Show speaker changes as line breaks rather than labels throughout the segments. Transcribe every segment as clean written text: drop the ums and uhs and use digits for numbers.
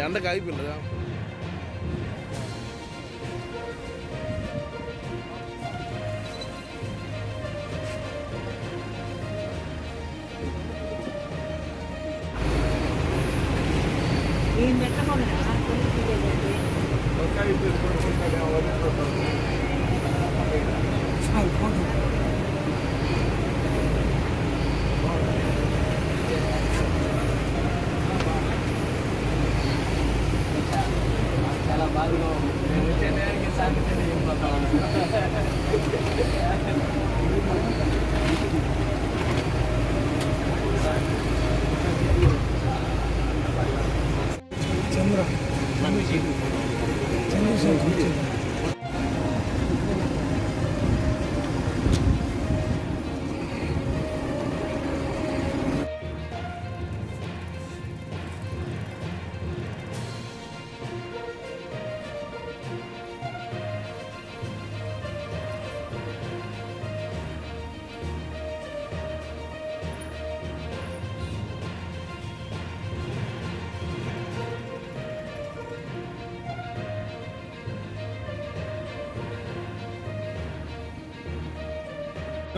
ఎండకు ఆగిపోయిందా?
చాలా బాగా చెన్నైకి సాధించండి
చంద్ర చంద్రశేఖర్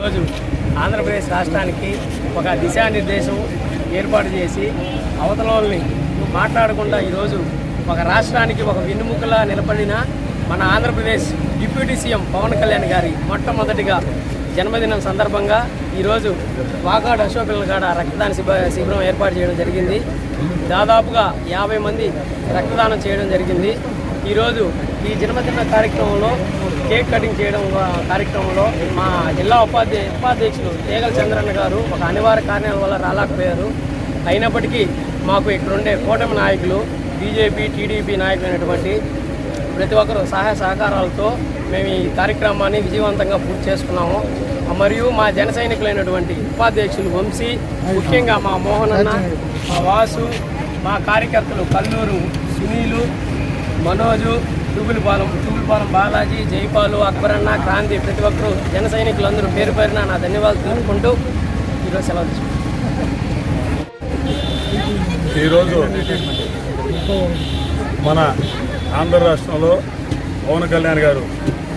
ఈరోజు ఆంధ్రప్రదేశ్ రాష్ట్రానికి ఒక దిశానిర్దేశం ఏర్పాటు చేసి అవతల వాళ్ళని మాట్లాడకుండా ఈరోజు ఒక రాష్ట్రానికి ఒక వెన్నుముకలా నిలబడిన మన ఆంధ్రప్రదేశ్ డిప్యూటీ సీఎం పవన్ కళ్యాణ్ గారి మొట్టమొదటిగా జన్మదినం సందర్భంగా ఈరోజు వాకాడు అశోకుల కాడ రక్తదాన శిబిరం ఏర్పాటు చేయడం జరిగింది. దాదాపుగా 50 మంది రక్తదానం చేయడం జరిగింది. ఈరోజు ఈ జన్మదిన కార్యక్రమంలో కేక్ కటింగ్ చేయడం కార్యక్రమంలో మా జిల్లా ఉపాధ్యక్షులు తేగల చంద్రన్న గారు ఒక అనివార్య కారణాల వల్ల రాలేకపోయారు. అయినప్పటికీ మాకు ఇక్కడుండే కూటమి నాయకులు బీజేపీ టీడీపీ నాయకులైనటువంటి ప్రతి ఒక్కరు సహాయ సహకారాలతో మేము ఈ కార్యక్రమాన్ని విజయవంతంగా పూర్తి చేసుకున్నాము. మరియు మా జన సైనికులైనటువంటి ఉపాధ్యక్షులు వంశీ, ముఖ్యంగా మా మోహన్ అన్న, మా వాసు, మా కార్యకర్తలు కల్లూరు సునీలు, మనోజు, తుగులపాలెం బాలాజీ, జైపాలు, అక్బరన్న, క్రాంతి, ప్రతి ఒక్కరూ జన సైనికులందరూ పేరు పేరున నా ధన్యవాదాలు తెలుపుకుంటూ ఈరోజు సెలవు తీసుకుంటాం.
ఈరోజు మన ఆంధ్ర రాష్ట్రంలో పవన్ కళ్యాణ్ గారు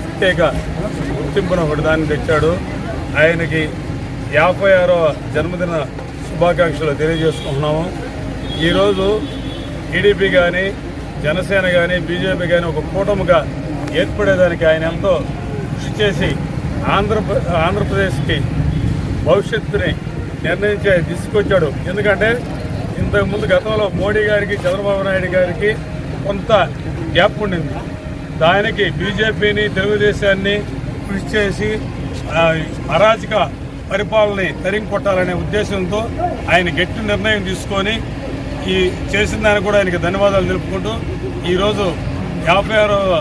ప్రత్యేక గుర్తింపును ఒకటి దాన్ని తెచ్చాడు. ఆయనకి 56వ జన్మదిన శుభాకాంక్షలు తెలియజేసుకుంటున్నాము. ఈరోజు టీడీపీ కానీ జనసేన కానీ బీజేపీ కానీ ఒక కూటమిగా ఏర్పడేదానికి ఆయన ఎంతో కృషి చేసి ఆంధ్రప్రదేశ్కి భవిష్యత్తుని నిర్ణయించే తీసుకొచ్చాడు. ఎందుకంటే ఇంతకుముందు గతంలో మోడీ గారికి చంద్రబాబు నాయుడు గారికి కొంత గ్యాప్ ఉండింది. దానికి బీజేపీని తెలుగుదేశాన్ని కృషి చేసి అరాచక పరిపాలనని తరిమి కొట్టాలనే ఉద్దేశంతో ఆయన గట్టి నిర్ణయం తీసుకొని ఈ చేసిన దానికి కూడా ఆయనకి ధన్యవాదాలు తెలుపుకుంటూ ఈరోజు 56వ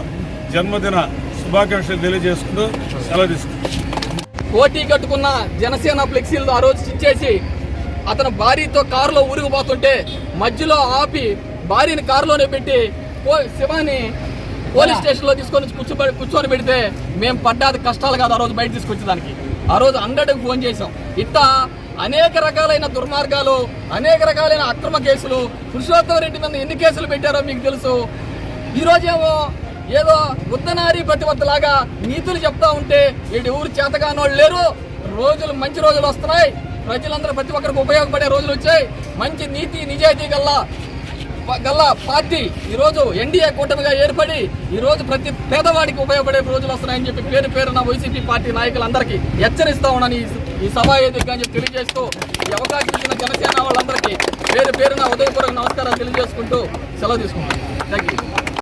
జన్మదిన శుభాకాంక్షలు తెలియజేసుకుంటూ సెలవు తీసుకుంటాం.
పోటీ కట్టుకున్న జనసేన ఫ్లెక్సీలు ఆ రోజు ఇచ్చేసి అతను భార్యతో కారులో ఊరిగిపోతుంటే మధ్యలో ఆపి భార్యని కారులోనే పెట్టి శివాని పోలీస్ స్టేషన్లో తీసుకొని కూర్చొని పెడితే మేము పడ్డాది కష్టాలు కాదు. ఆ రోజు బయట తీసుకొచ్చేదానికి ఆ రోజు 100కి ఫోన్ చేసాం. ఇట్లా అనేక రకాలైన దుర్మార్గాలు, అనేక రకాలైన అక్రమ కేసులు, పురుషోత్తమ రెడ్డి మీద ఎన్ని కేసులు పెట్టారో మీకు తెలుసు. ఈరోజేమో ఏదో ఉద్దనారీ ప్రతిపత్తిలాగా నీతులు చెప్తా ఉంటే వీటి ఊరు చేతగానోళ్ళు లేరు. రోజులు మంచి రోజులు వస్తున్నాయి. ప్రజలందరూ ప్రతి ఒక్కరికి ఉపయోగపడే రోజులు వచ్చాయి. మంచి నీతి నిజాయితీ గల్లా పార్టీ ఈరోజు ఎన్డీఏ కూటమిగా ఏర్పడి ఈరోజు ప్రతి పేదవాడికి ఉపయోగపడే రోజులు వస్తున్నాయని చెప్పి పేరున వైసీపీ పార్టీ నాయకులందరికీ హెచ్చరిస్తా ఉన్నాను ఈ సభా వేదికగా అని చెప్పి తెలియజేస్తూ ఈ అవకాశం ఇచ్చిన జనసేన వాళ్ళందరికీ పేరున ఉదయపూర్వక నమస్కారాలు తెలియజేసుకుంటూ సెలవు తీసుకుంటాను. Thank you.